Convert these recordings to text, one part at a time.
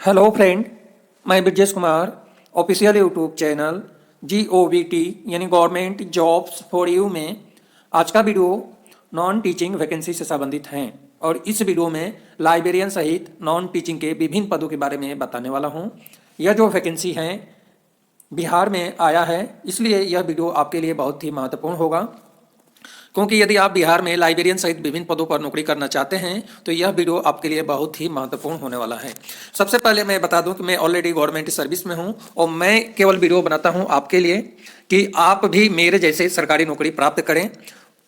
Hello friend, मैं Brajesh Kumar official YouTube channel GOVT यानी government jobs for you में आज का वीडियो नॉन टीचिंग वैकेंसी से संबंधित है और इस वीडियो में लाइब्रेरियन सहित नॉन टीचिंग के विभिन्न पदों के बारे में बताने वाला हूं। यह जो वैकेंसी है बिहार में आया है, इसलिए यह वीडियो आपके लिए बहुत ही महत्वपूर्ण होगा, क्योंकि यदि आप बिहार में लाइब्रेरियन सहित विभिन्न पदों पर नौकरी करना चाहते हैं तो यह वीडियो आपके लिए बहुत ही महत्वपूर्ण होने वाला है। सबसे पहले मैं बता दूं कि मैं ऑलरेडी गवर्नमेंट सर्विस में हूं और मैं केवल वीडियो बनाता हूं आपके लिए कि आप भी मेरे जैसे सरकारी नौकरी प्राप्त करें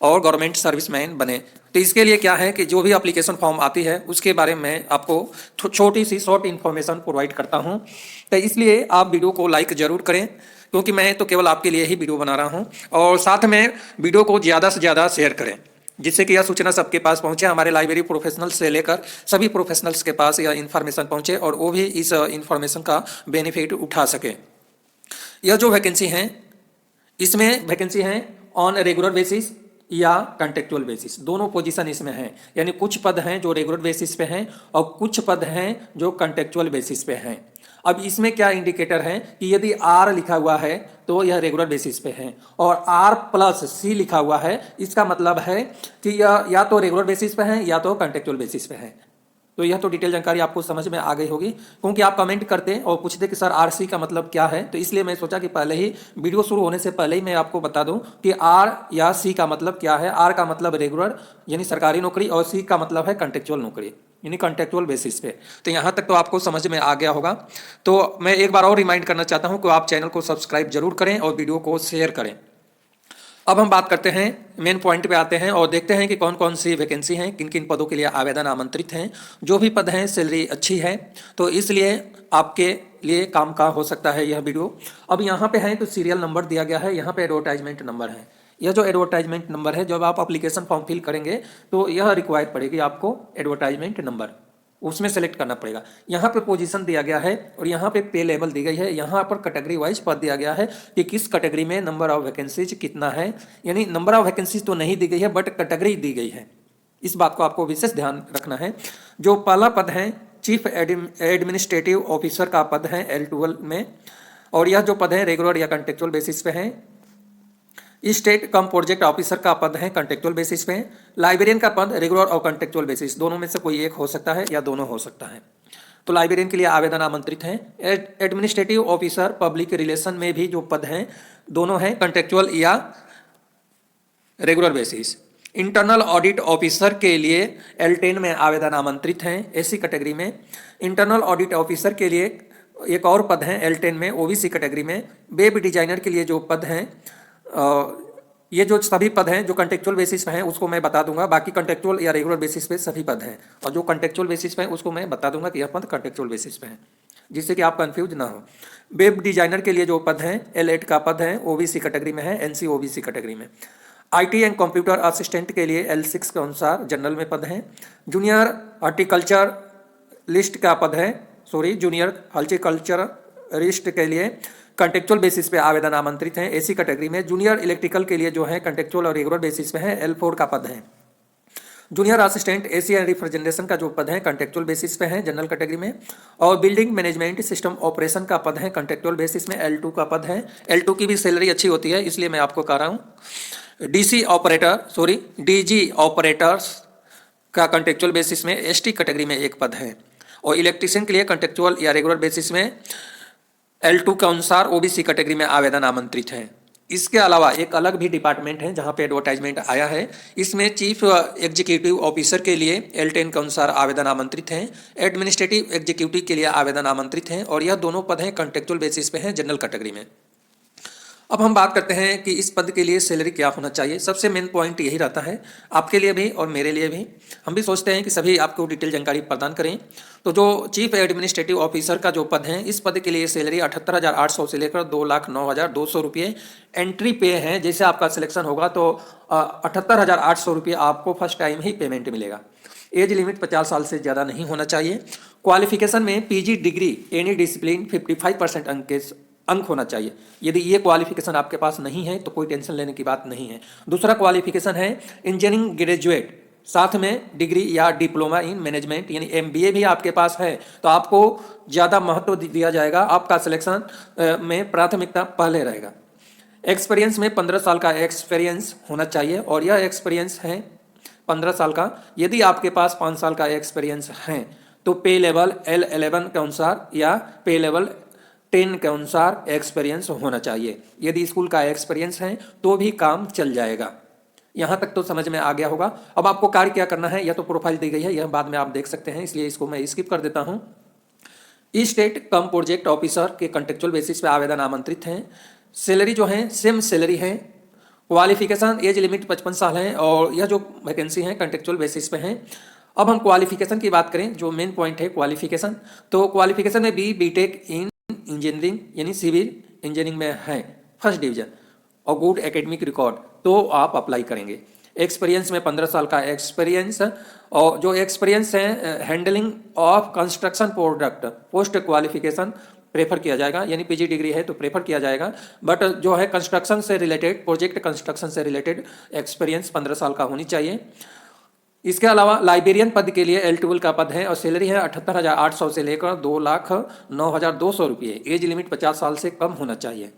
और गवर्नमेंट सर्विसमैन बने। तो इसके लिए क्या है कि जो भी एप्लीकेशन फॉर्म आती है उसके बारे में आपको छोटी सी शॉर्ट इन्फॉर्मेशन प्रोवाइड करता हूं। तो इसलिए आप वीडियो को लाइक जरूर करें, क्योंकि मैं तो केवल आपके लिए ही वीडियो बना रहा हूं, और साथ में वीडियो को ज़्यादा से ज़्यादा शेयर करें जिससे कि यह सूचना सबके पास पहुंचे, हमारे लाइब्रेरी प्रोफेशनल्स से लेकर सभी प्रोफेशनल्स के पास यह इन्फॉर्मेशन पहुंचे और वो भी इस इन्फॉर्मेशन का बेनिफिट उठा सके। यह जो वैकेंसी है इसमें वैकेंसी है ऑन रेगुलर बेसिस या कॉन्ट्रेक्चुअल बेसिस, दोनों पोजीशन इसमें हैं। यानी कुछ पद हैं जो रेगुलर बेसिस पे हैं और कुछ पद हैं जो कॉन्ट्रेक्चुअल बेसिस पे हैं। अब इसमें क्या इंडिकेटर है कि यदि R लिखा हुआ है तो यह रेगुलर बेसिस पे है और R+C लिखा हुआ है, इसका मतलब है कि यह या तो रेगुलर बेसिस पे है या तो कॉन्ट्रेक्चुअल बेसिस पे है। तो यह तो डिटेल जानकारी आपको समझ में आ गई होगी, क्योंकि आप कमेंट करते और पूछते कि सर RC का मतलब क्या है। तो इसलिए मैं सोचा कि पहले ही वीडियो शुरू होने से पहले ही मैं आपको बता दूं कि R या C का मतलब क्या है। R का मतलब रेगुलर यानी सरकारी नौकरी और C का मतलब है कॉन्ट्रेक्चुअल नौकरी यानी कॉन्ट्रेक्चुअल बेसिस पे। तो यहाँ तक तो आपको समझ में आ गया होगा। तो मैं एक बार और रिमाइंड करना चाहता हूँ कि आप चैनल को सब्सक्राइब जरूर करें और वीडियो को शेयर करें। अब हम बात करते हैं, मेन पॉइंट पे आते हैं और देखते हैं कि कौन कौन सी वैकेंसी हैं, किन किन पदों के लिए आवेदन आमंत्रित हैं। जो भी पद हैं सैलरी अच्छी है, तो इसलिए आपके लिए काम का हो सकता है यह वीडियो। अब यहाँ पे है तो सीरियल नंबर दिया गया है, यहाँ पे एडवर्टाइजमेंट नंबर है। यह जो एडवर्टाइजमेंट नंबर है, जब आप एप्लीकेशन फॉर्म फिल करेंगे तो यह रिक्वायर्ड पड़ेगी आपको एडवर्टाइजमेंट नंबर, उसमें सेलेक्ट करना पड़ेगा। यहाँ पे पोजीशन दिया गया है और यहाँ पे पे लेवल दी गई है। यहाँ पर कैटेगरी वाइज पद दिया गया है कि किस कैटेगरी में नंबर ऑफ वैकेंसीज कितना है। यानी नंबर ऑफ वैकेंसीज तो नहीं दी गई है बट कैटेगरी दी गई है, इस बात को आपको विशेष ध्यान रखना है। जो पहला पद है चीफ एडमिनिस्ट्रेटिव ऑफिसर का पद है L12 में, और यह जो पद है रेगुलर या कॉन्ट्रेक्चुअल बेसिस पे है। स्टेट कम प्रोजेक्ट ऑफिसर का पद है कॉन्ट्रेक्चुअल बेसिस पे। लाइब्रेरियन का पद रेगुलर और कॉन्ट्रेक्चुअल बेसिस दोनों में से कोई एक हो सकता है या दोनों हो सकता है। तो लाइब्रेरियन के लिए आवेदन आमंत्रित हैं। एडमिनिस्ट्रेटिव ऑफिसर पब्लिक रिलेशन में भी जो पद हैं दोनों हैं कॉन्ट्रेक्चुअल या regular basis. Internal audit officer के लिए L10 में आवेदन आमंत्रित हैं SC कैटेगरी में। इंटरनल ऑडिट ऑफिसर के लिए एक और पद हैं L10 में OBC कैटेगरी में। वेब डिजाइनर के लिए जो पद हैं, ये जो सभी पद हैं जो कॉन्ट्रेक्चुअल बेसिस पे हैं उसको मैं बता दूंगा, बाकी कॉन्ट्रेक्चुअल या रेगुलर बेसिस पे सभी पद हैं, और जो कॉन्ट्रेक्चुअल बेसिस पे हैं उसको मैं बता दूंगा कि यह पद कॉन्ट्रेक्चुअल बेसिस पे हैं, जिससे कि आप कंफ्यूज ना हो। वेब डिजाइनर के लिए जो पद हैं L8 का पद है, OBC कैटेगरी में है, NC OBC कैटेगरी में। IT एंड कंप्यूटर असिस्टेंट के लिए L6 के अनुसार जनरल में पद हैं। जूनियर हॉर्टिकल्चर लिस्ट का पद है, जूनियर हॉर्टिकल्चरिस्ट के लिए कॉन्ट्रेक्चुअल बेसिस पे आवेदन आमंत्रित हैं SC कैटेगरी में। जूनियर इलेक्ट्रिकल के लिए जो है कॉन्ट्रेक्चुअल और रेगुलर बेसिस पे है, L4 का पद है। Junior assistant AC and refrigeration का जो पद है कॉन्ट्रेक्चुअल बेसिस पे है जनरल कैटेगरी में। और बिल्डिंग मैनेजमेंट सिस्टम ऑपरेशन का पद है कॉन्ट्रेक्चुअल बेसिस में, L2 का पद है। L2 की भी सैलरी अच्छी होती है, इसलिए मैं आपको कह रहा हूँ। DG ऑपरेटर्स का कॉन्ट्रेक्चुअल बेसिस में ST कैटेगरी में एक पद है। और इलेक्ट्रीशियन के लिए कॉन्ट्रेक्चुअल या रेगुलर बेसिस में L2 के अनुसार OBC कैटेगरी में आवेदन आमंत्रित हैं। इसके अलावा एक अलग भी डिपार्टमेंट है जहां पे एडवर्टाइजमेंट आया है, इसमें चीफ एग्जीक्यूटिव ऑफिसर के लिए L10 के अनुसार आवेदन आमंत्रित हैं। एडमिनिस्ट्रेटिव एग्जीक्यूटिव के लिए आवेदन आमंत्रित हैं और यह दोनों पद हैं कॉन्ट्रेक्चुअल बेसिस पे हैं जनरल कैटेगरी में। अब हम बात करते हैं कि इस पद के लिए सैलरी क्या होना चाहिए। सबसे मेन पॉइंट यही रहता है आपके लिए भी और मेरे लिए भी। हम भी सोचते हैं कि सभी आपको डिटेल जानकारी प्रदान करें। तो जो चीफ एडमिनिस्ट्रेटिव ऑफिसर का जो पद है, इस पद के लिए सैलरी 78,800 से लेकर 2,09,200 रुपये एंट्री पे है। जैसे आपका सिलेक्शन होगा तो 78,800 रुपये आपको फर्स्ट टाइम ही पेमेंट मिलेगा। एज लिमिट 50 साल से ज़्यादा नहीं होना चाहिए। क्वालिफिकेशन में PG डिग्री एनी डिसिप्लिन 55% अंक होना चाहिए। यदि ये क्वालिफिकेशन आपके पास नहीं है तो कोई टेंशन लेने की बात नहीं है। दूसरा क्वालिफिकेशन है इंजीनियरिंग ग्रेजुएट साथ में डिग्री या डिप्लोमा इन मैनेजमेंट यानी एमबीए भी आपके पास है तो आपको ज़्यादा महत्व दिया जाएगा, आपका सिलेक्शन में प्राथमिकता पहले रहेगा। एक्सपीरियंस में 15 साल का एक्सपीरियंस होना चाहिए और यह एक्सपीरियंस है 15 साल का। यदि आपके पास 5 साल का एक्सपीरियंस है तो पे लेवल L11 के अनुसार या पे लेवल 10 के अनुसार एक्सपीरियंस होना चाहिए। यदि स्कूल का एक्सपीरियंस है तो भी काम चल जाएगा। यहाँ तक तो समझ में आ गया होगा। अब आपको कार्य क्या करना है, यह तो प्रोफाइल दी गई है, यह बाद में आप देख सकते हैं, इसलिए इसको मैं स्किप कर देता हूँ। ई स्टेट कम प्रोजेक्ट ऑफिसर के कॉन्ट्रेक्चुअल बेसिस पे आवेदन आमंत्रित हैं। सैलरी जो है सेम सैलरी है। क्वालिफिकेशन एज लिमिट 55 साल है और यह जो वैकेंसी है कॉन्ट्रेक्चुअल बेसिस पे है। अब हम क्वालिफिकेशन की बात करें, जो मेन पॉइंट है क्वालिफिकेशन, तो क्वालिफिकेशन में बीटेक इन इंजीनियरिंग यानी सिविल इंजीनियरिंग में है फर्स्ट डिवीजन और गुड एकेडमिक रिकॉर्ड तो आप अप्लाई करेंगे। एक्सपीरियंस में 15 साल का एक्सपीरियंस और जो एक्सपीरियंस है handling of construction product post qualification prefer किया जाएगा, यानी पीजी डिग्री है तो प्रेफर किया जाएगा। बट जो है कंस्ट्रक्शन से रिलेटेड प्रोजेक्ट कंस्ट्रक्शन से रिलेटेड एक्सपीरियंस 15 साल का होनी चाहिए। इसके अलावा लाइब्रेरियन पद के लिए L12 का पद है और सैलरी है 78,800 से लेकर 2,09,200 रुपये। एज लिमिट 50 साल से कम होना चाहिए।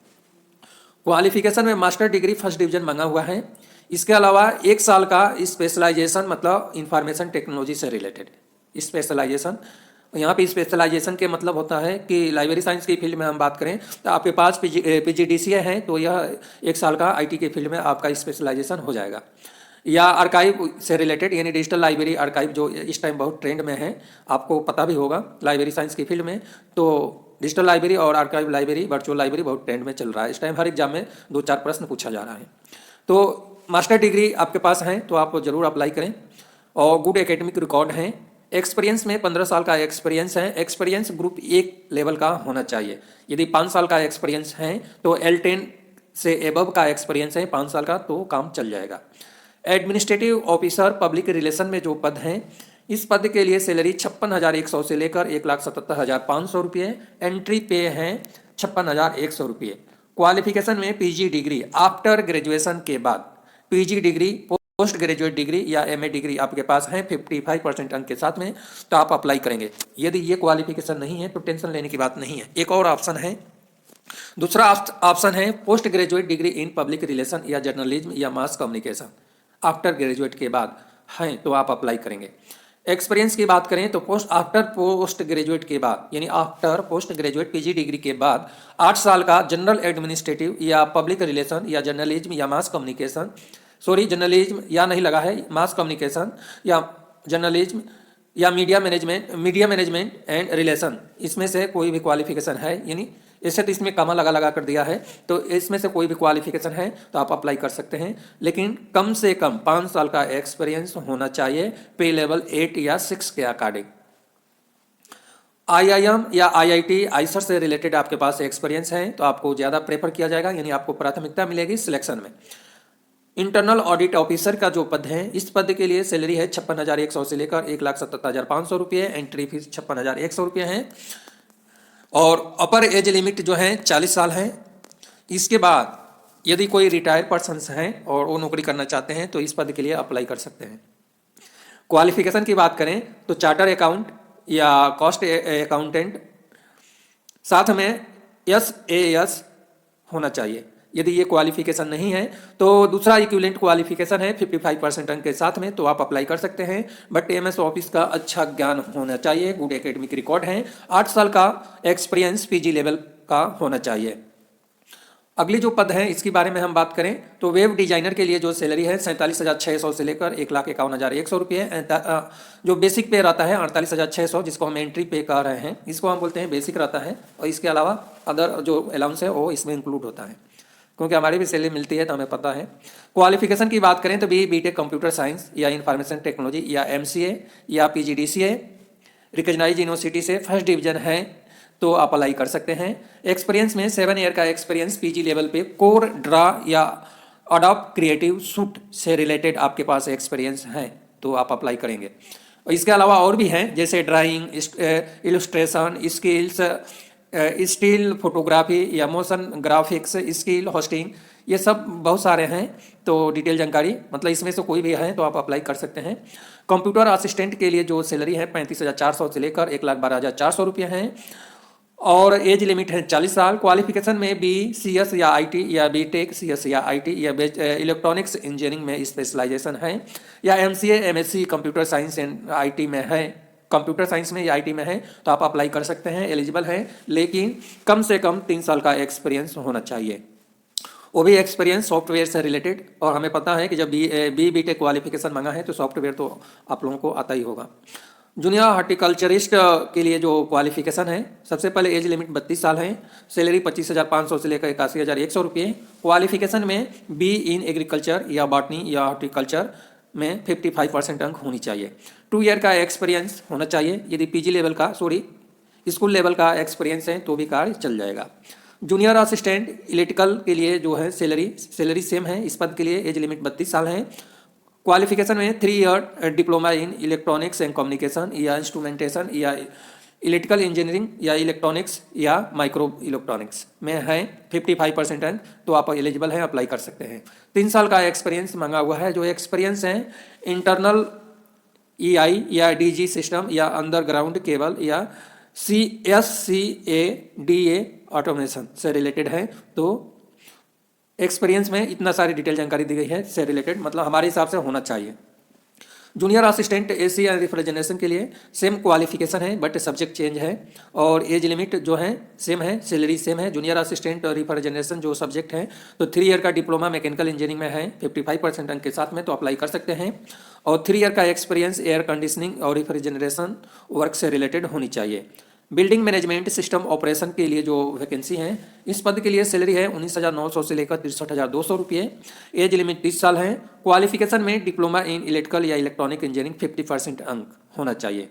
क्वालिफिकेशन में मास्टर डिग्री फर्स्ट डिवीजन मांगा हुआ है। इसके अलावा 1 साल का स्पेशलाइजेशन मतलब इंफॉर्मेशन टेक्नोलॉजी से रिलेटेड स्पेशलाइजेशन। यहाँ पे स्पेशलाइजेशन के मतलब होता है कि लाइब्रेरी साइंस की फील्ड में हम बात करें तो आपके पास PGDCA है तो यह 1 साल का IT के फील्ड में आपका स्पेशलाइजेशन हो जाएगा। या आर्काइव से रिलेटेड यानी डिजिटल लाइब्रेरी आर्काइव जो इस टाइम बहुत ट्रेंड में है, आपको पता भी होगा लाइब्रेरी साइंस की फील्ड में, तो डिजिटल लाइब्रेरी और आर्काइव लाइब्रेरी वर्चुअल लाइब्रेरी बहुत ट्रेंड में चल रहा है। इस टाइम हर एग्जाम में 2-4 प्रश्न पूछा जा रहा है। तो मास्टर डिग्री आपके पास है तो आप जरूर अप्लाई करें और गुड एकेडमिक रिकॉर्ड है। एक्सपीरियंस में 15 साल का एक्सपीरियंस है। एक्सपीरियंस ग्रुप 1 लेवल का होना चाहिए। यदि 5 साल का एक्सपीरियंस है तो L10 से एबव का एक्सपीरियंस है 5 साल का तो काम चल जाएगा। एडमिनिस्ट्रेटिव ऑफिसर पब्लिक रिलेशन में जो पद हैं, इस पद के लिए सैलरी 56,100 से लेकर 1,77,500 रुपये। एंट्री पे है 56,100 रुपये। क्वालिफिकेशन में पीजी डिग्री आफ्टर ग्रेजुएशन के बाद PG degree post graduate degree या MA डिग्री आपके पास है 55% अंक के साथ में तो आप अप्लाई करेंगे। यदि ये क्वालिफिकेशन नहीं है तो टेंशन लेने की बात नहीं है। एक और ऑप्शन है, दूसरा ऑप्शन है post graduate degree in public relation या जर्नलिज्म या मास कम्युनिकेशन आफ्टर ग्रेजुएट के बाद हैं तो आप अप्लाई करेंगे। एक्सपीरियंस की बात करें तो आफ्टर पोस्ट ग्रेजुएट के बाद यानी after post graduate PG degree के बाद 8 साल का जनरल एडमिनिस्ट्रेटिव या पब्लिक रिलेशन या जर्नलिज्म या मास कम्युनिकेशन, जर्नलिज्म या नहीं लगा है, मास कम्युनिकेशन या जर्नलिज्म या मीडिया मैनेजमेंट एंड रिलेशन, इसमें से कोई भी क्वालिफिकेशन है, यानी ऐसे तो इसमें कमा लगा कर दिया है तो इसमें से कोई भी क्वालिफिकेशन है तो आप अप्लाई कर सकते हैं। लेकिन कम से कम 5 साल का एक्सपीरियंस होना चाहिए पे लेवल 8 या 6 के अकॉर्डिंग। IIM या IIT आइसर से रिलेटेड आपके पास एक्सपीरियंस है तो आपको ज़्यादा प्रेफर किया जाएगा, यानी आपको प्राथमिकता मिलेगी सिलेक्शन में। इंटरनल ऑडिट ऑफिसर का जो पद है, इस पद के लिए सैलरी है 56,100 से लेकर 1,77,500 रुपये। एंट्री फीस 56,100 रुपये है और अपर एज लिमिट जो है 40 साल है। इसके बाद यदि कोई रिटायर पर्सन्स हैं और वो नौकरी करना चाहते हैं तो इस पद के लिए अप्लाई कर सकते हैं। क्वालिफिकेशन की बात करें तो चार्टर अकाउंट या कॉस्ट अकाउंटेंट साथ में SAS होना चाहिए। यदि ये क्वालिफिकेशन नहीं है तो दूसरा इक्विवेलेंट क्वालिफिकेशन है 55% अंक के साथ में तो आप अप्लाई कर सकते हैं। बट MS ऑफिस का अच्छा ज्ञान होना चाहिए, गुड एकेडमिक रिकॉर्ड है, 8 साल का एक्सपीरियंस पीजी लेवल का होना चाहिए। अगली जो पद है इसके बारे में हम बात करें तो वेब डिजाइनर के लिए जो सैलरी है 47,600 से लेकर 1,51,100 रुपये। जो बेसिक पे रहता है 48,600 जिसको हम एंट्री पे कह रहे हैं, इसको हम बोलते हैं बेसिक रहता है और इसके अलावा अदर जो अलाउंस है वो इसमें इंक्लूड होता है, क्योंकि हमारी भी सैलरी मिलती है तो हमें पता है। क्वालिफिकेशन की बात करें तो बीटेक कंप्यूटर साइंस या इंफॉर्मेशन टेक्नोलॉजी या MCA या PGDCA रिकग्नाइज यूनिवर्सिटी से फर्स्ट डिवीजन है तो आप अप्लाई कर सकते हैं। एक्सपीरियंस में 7 ईयर का एक्सपीरियंस पीजी लेवल पे कोर ड्रा या अडोब क्रिएटिव सूट से रिलेटेड आपके पास एक्सपीरियंस है तो आप अप्लाई करेंगे। इसके अलावा और भी हैं जैसे drawing, illustration skills, still photography या मोशन ग्राफिक्स स्किल होस्टिंग, ये सब बहुत सारे हैं। तो डिटेल जानकारी मतलब इसमें से कोई भी है तो आप अप्लाई कर सकते हैं। कंप्यूटर असिस्टेंट के लिए जो सैलरी है 35,400 से लेकर 1,12,400 रुपये हैं और एज लिमिट है 40 साल। क्वालिफिकेशन में BCS या IT या BTech CS या IT या इलेक्ट्रॉनिक्स इंजीनियरिंग में स्पेशलाइजेशन है या MCA MSc computer science and IT में है, कंप्यूटर साइंस में या IT में है तो आप अप्लाई कर सकते हैं, एलिजिबल हैं। लेकिन कम से कम 3 साल का एक्सपीरियंस होना चाहिए, वो भी एक्सपीरियंस सॉफ्टवेयर से रिलेटेड। और हमें पता है कि जब BTech क्वालिफिकेशन मांगा है तो सॉफ्टवेयर तो आप लोगों को आता ही होगा। जूनियर हॉर्टिकल्चरिस्ट के लिए जो क्वालिफिकेशन है, सबसे पहले एज लिमिट 32 साल है, सैलरी 25,500 से लेकर 81,100 रुपये। क्वालिफिकेशन में B इन एग्रीकल्चर या बॉटनी या हॉर्टिकल्चर में 55% अंक होनी चाहिए। 2 ईयर का एक्सपीरियंस होना चाहिए, यदि PG लेवल का स्कूल लेवल का एक्सपीरियंस है तो भी कार्य चल जाएगा। जूनियर असिस्टेंट इलेक्ट्रिकल के लिए जो है सैलरी सेम है, इस पद के लिए एज लिमिट 32 साल है। क्वालिफिकेशन में 3 year diploma in electronics and communication या इंस्ट्रूमेंटेशन या इलेक्ट्रिकल इंजीनियरिंग या इलेक्ट्रॉनिक्स या माइक्रो इलेक्ट्रॉनिक्स में है 55% अंक, तो आप एलिजिबल हैं, अप्लाई कर सकते हैं। 3 साल का एक्सपीरियंस मांगा हुआ है। जो एक्सपीरियंस है इंटरनल EI या DG सिस्टम या अंडरग्राउंड केबल या SCADA ऑटोमेशन से रिलेटेड है। तो एक्सपीरियंस में इतना सारी डिटेल जानकारी दी गई है से रिलेटेड, मतलब हमारे हिसाब से होना चाहिए। जूनियर असिस्टेंट AC या रिफ्रिजरेशन के लिए सेम क्वालिफिकेशन है बट सब्जेक्ट चेंज है और एज लिमिट जो है सेम है, सैलरी सेम है। जूनियर असिस्टेंट और रिफ्रिजरेशन जो सब्जेक्ट है तो 3 ईयर का डिप्लोमा मैकेनिकल इंजीनियरिंग में है 55% अंक के साथ में, तो अप्लाई कर सकते हैं। और 3 ईयर का एक्सपीरियंस एयर कंडीशनिंग और रिफ्रिजरेशन वर्क से रिलेटेड होनी चाहिए। बिल्डिंग मैनेजमेंट सिस्टम ऑपरेशन के लिए जो वैकेंसी है, इस पद के लिए सैलरी है 19,900 से लेकर 63,200 रुपये। एज लिमिट 30 साल है। क्वालिफिकेशन में डिप्लोमा इन इलेक्ट्रिकल या इलेक्ट्रॉनिक इंजीनियरिंग 50% अंक होना चाहिए।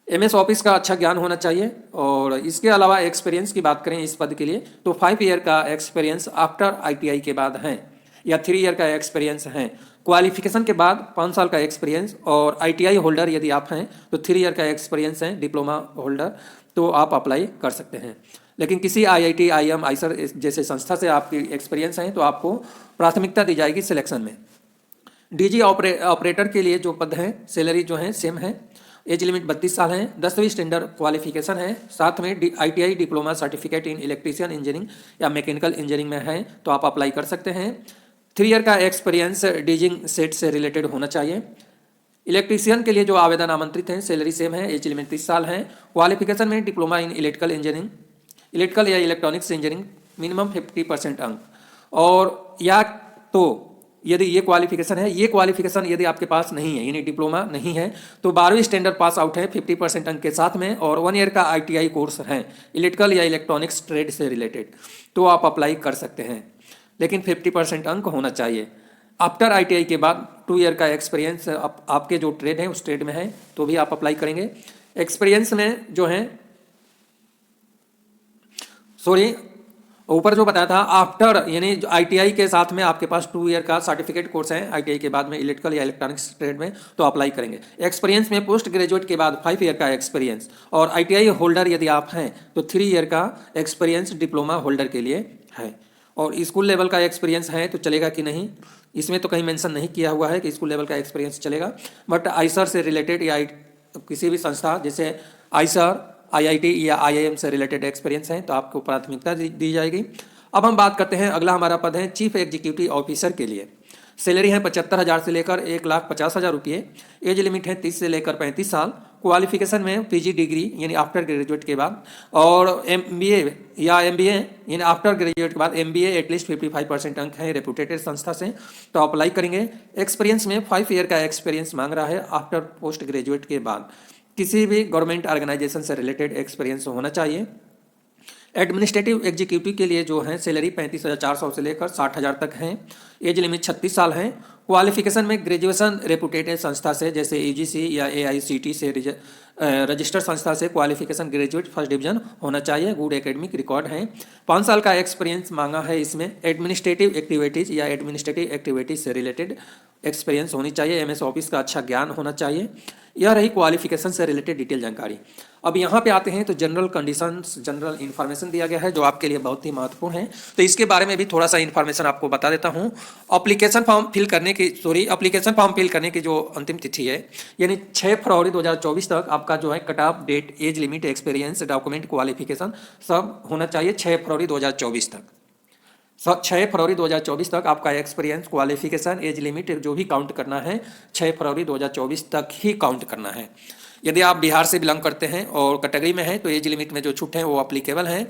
MS ऑफिस का अच्छा ज्ञान होना चाहिए। और इसके अलावा एक्सपीरियंस की बात करें इस पद के लिए तो 5 ईयर का एक्सपीरियंस आफ्टर ITI के बाद है या 3 ईयर का एक्सपीरियंस है। क्वालिफिकेशन के बाद 5 साल का एक्सपीरियंस और ITI होल्डर यदि आप हैं तो 3 ईयर का एक्सपीरियंस है, डिप्लोमा होल्डर तो आप अप्लाई कर सकते हैं। लेकिन किसी IIT IIM आइसर जैसे संस्था से आपकी एक्सपीरियंस है तो आपको प्राथमिकता दी जाएगी सिलेक्शन में। DG ऑपरेटर के लिए जो पद हैं सैलरी जो है सेम है। एज लिमिट 32 साल है। 10वीं स्टैंडर्ड क्वालिफिकेशन है, साथ में ITI diploma certificate in electrician engineering या मैकेनिकल इंजीनियरिंग में है तो आप अप्लाई कर सकते हैं। 3 ईयर का एक्सपीरियंस डीजिंग सेट से रिलेटेड होना चाहिए। इलेक्ट्रीशियन के लिए जो आवेदन आमंत्रित हैं सैलरी सेम है, एज लिमिट 30 साल है। क्वालिफिकेशन में diploma in electrical engineering, electrical या इलेक्ट्रॉनिक्स इंजीनियरिंग, मिनिमम 50% अंक। और या तो यदि ये क्वालिफिकेशन है, ये क्वालिफिकेशन यदि आपके पास नहीं है यानी डिप्लोमा नहीं है तो 12वीं स्टैंडर्ड पास आउट है 50% अंक के साथ में और 1 ईयर का ITI कोर्स है इलेक्ट्रिकल या इलेक्ट्रॉनिक्स ट्रेड से रिलेटेड तो आप अप्लाई कर सकते हैं, लेकिन 50% अंक होना चाहिए। आफ्टर ITI के बाद 2 ईयर का एक्सपीरियंस आपके जो ट्रेड है उस ट्रेड में है तो भी आप अप्लाई करेंगे। एक्सपीरियंस में जो है ऊपर जो बताया था आफ्टर यानी ITI के साथ में आपके पास 2 ईयर का सर्टिफिकेट कोर्स है ITI के बाद में इलेक्ट्रिकल या इलेक्ट्रॉनिक्स ट्रेड में तो अप्लाई करेंगे। एक्सपीरियंस में पोस्ट ग्रेजुएट के बाद 5 ईयर का एक्सपीरियंस और ITI होल्डर यदि आप हैं तो 3 ईयर का एक्सपीरियंस डिप्लोमा होल्डर के लिए है। और स्कूल लेवल का एक्सपीरियंस है तो चलेगा कि नहीं, इसमें तो कहीं मेंशन नहीं किया हुआ है कि स्कूल लेवल का एक्सपीरियंस चलेगा, बट आइसर से रिलेटेड या किसी भी संस्था जैसे आइसर IIT या IIM से रिलेटेड एक्सपीरियंस है तो आपको प्राथमिकता दी जाएगी। अब हम बात करते हैं, अगला हमारा पद है चीफ एग्जीक्यूटिव ऑफिसर के लिए। सैलरी है 75,000 से लेकर 1,50,000 रुपये। एज लिमिट है 30 से लेकर 35 साल। क्वालिफिकेशन में PG डिग्री यानी आफ्टर ग्रेजुएट के बाद और MBA या MBA यानी आफ्टर ग्रेजुएट के बाद MBA एटलीस्ट 55% अंक है रेपुटेटेड संस्था से तो अप्लाई करेंगे। एक्सपीरियंस में 5 ईयर का एक्सपीरियंस मांग रहा है आफ्टर पोस्ट ग्रेजुएट के बाद। किसी भी गवर्नमेंट ऑर्गेनाइजेशन से रिलेटेड एक्सपीरियंस होना चाहिए। एडमिनिस्ट्रेटिव एग्जीक्यूटिव के लिए जो है सैलरी 35,400 से लेकर 60,000 तक है। एज लिमिट 36 साल है। क्वालिफिकेशन में ग्रेजुएशन रेपुटेटेड संस्था से जैसे AGC या AICT से रजिस्टर्ड संस्था से क्वालिफिकेशन ग्रेजुएट फर्स्ट डिवीजन होना चाहिए। गुड एकेडमिक रिकॉर्ड है। 5 साल का एक्सपीरियंस मांगा है इसमें। एडमिनिस्ट्रेटिव एक्टिविटीज़ या एडमिनिस्ट्रेटिव एक्टिविटीज़ से रिलेटेड एक्सपीरियंस होनी चाहिए। MS ऑफिस का अच्छा ज्ञान होना चाहिए। यह रही क्वालिफिकेशन से रिलेटेड डिटेल जानकारी। अब यहाँ पे आते हैं तो जनरल कंडीशंस, जनरल इन्फॉर्मेशन दिया गया है जो आपके लिए बहुत ही महत्वपूर्ण है। तो इसके बारे में भी थोड़ा सा इन्फॉर्मेशन आपको बता देता हूँ। एप्लीकेशन फॉर्म फिल करने की जो अंतिम तिथि है यानी 6 फरवरी 2024 तक आपका जो है cut off date, age limit, experience, document, qualification सब होना चाहिए 6 फरवरी 2024 तक। 6 फरवरी 2024 तक आपका एक्सपीरियंस, क्वालिफिकेशन, एज लिमिट जो भी काउंट करना है 6 फरवरी 2024 तक ही काउंट करना है। यदि आप बिहार से बिलोंग करते हैं और कैटेगरी में हैं तो एज लिमिट में जो छूट हैं वो अप्लीकेबल हैं।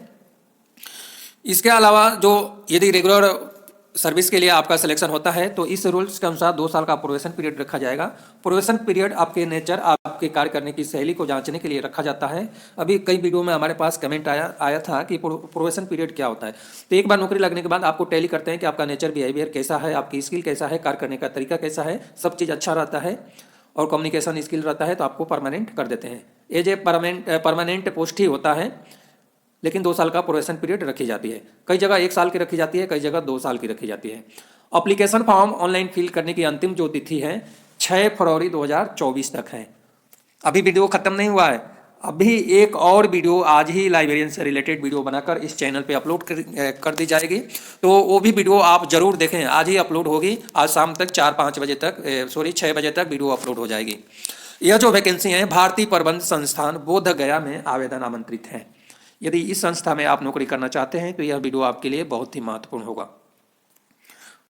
इसके अलावा जो यदि रेगुलर सर्विस के लिए आपका सिलेक्शन होता है तो इस रूल्स के अनुसार 2 साल का प्रोबेशन पीरियड रखा जाएगा। प्रोबेशन पीरियड आपके नेचर, आपके कार्य करने की शैली को जांचने के लिए रखा जाता है। अभी कई वीडियो में हमारे पास कमेंट आया था कि प्रोबेशन पीरियड क्या होता है। तो एक बार नौकरी लगने के बाद आपको टैली करते हैं कि आपका नेचर, बिहेवियर कैसा है, आपकी स्किल कैसा है, कार्य करने का तरीका कैसा है, सब चीज़ अच्छा रहता है और कम्युनिकेशन स्किल रहता है तो आपको परमानेंट कर देते हैं। एज ए परमानेंट पोस्ट ही होता है, लेकिन 2 साल का प्रोबेशन पीरियड रखी जाती है। कई जगह 1 साल की रखी जाती है, कई जगह 2 साल की रखी जाती है। एप्लीकेशन फॉर्म ऑनलाइन फिल करने की अंतिम जो तिथि है 6 फरवरी 2024 तक है। अभी वीडियो खत्म नहीं हुआ है, अभी एक और वीडियो आज ही लाइब्रेरियन से रिलेटेड वीडियो बनाकर इस चैनल पे अपलोड कर दी जाएगी, तो वो भी वीडियो आप जरूर देखें। आज ही अपलोड होगी, आज शाम तक 4-5 बजे तक 6 बजे तक वीडियो अपलोड हो जाएगी। यह जो वैकेंसी है भारतीय प्रबंध संस्थान बोध गया में आवेदन आमंत्रित है। यदि इस संस्था में आप नौकरी करना चाहते हैं तो यह वीडियो आपके लिए बहुत ही महत्वपूर्ण होगा।